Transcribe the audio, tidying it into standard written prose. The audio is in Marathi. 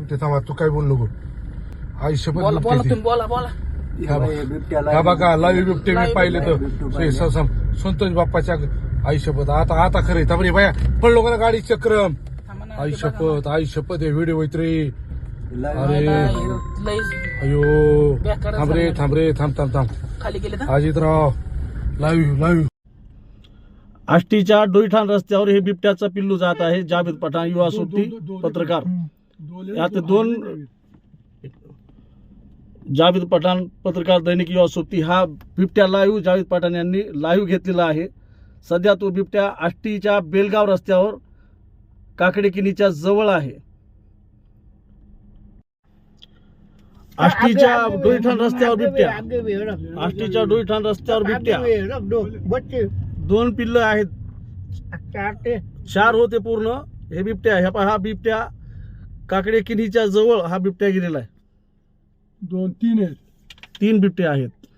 ते थांबा, तू काय बोल नको. आई शपथ बोला बिबट्या ती. तुम्ही बोला बोला. हा बघा लाईव्ह बिबटे मी पाहिले तर संतोष बाप्पाच्या आई शपथ. आता खरे थांबरे बाया पडलो का गाडी चक्रम. थांबा ना, आई ते बघा. शपथ आई शपथ हे व्हिडिओ होत रे. अरे लईच अयो बेकार थांबरे झालं. थांबरे थांब खाली गेले ना. अजितराव लाईव्ह आष्टीच्या डोईठाण रस्त्यावर हे बिबट्याचा पिल्लू जात आहे. जावेद पठाण युवा सुट्टी पत्रकार. यात दोन जावेद पठाण पत्रकार दैनिक युवा सुट्टी हा बिबट्या लाईव्ह जावेद पठाण यांनी लाईव्ह घेतलेला आहे. सध्या तो बिबट्या आष्टीच्या बेलगाव रस्त्यावर काकडेकिनीच्या जवळ आहे. आष्टीच्या डोईठाण रस्त्यावर बिबट्या. आष्टीच्या डोईठाण रस्त्यावर बिबट्या. दोन पिल्ल आहेत, 4 होते पूर्ण. हे बिबट्या हा बिबट्या काकडेकिनीच्या जवळ हा बिबट्या गेलेला आहे. 2-3 आहेत. 3 बिबटे आहेत.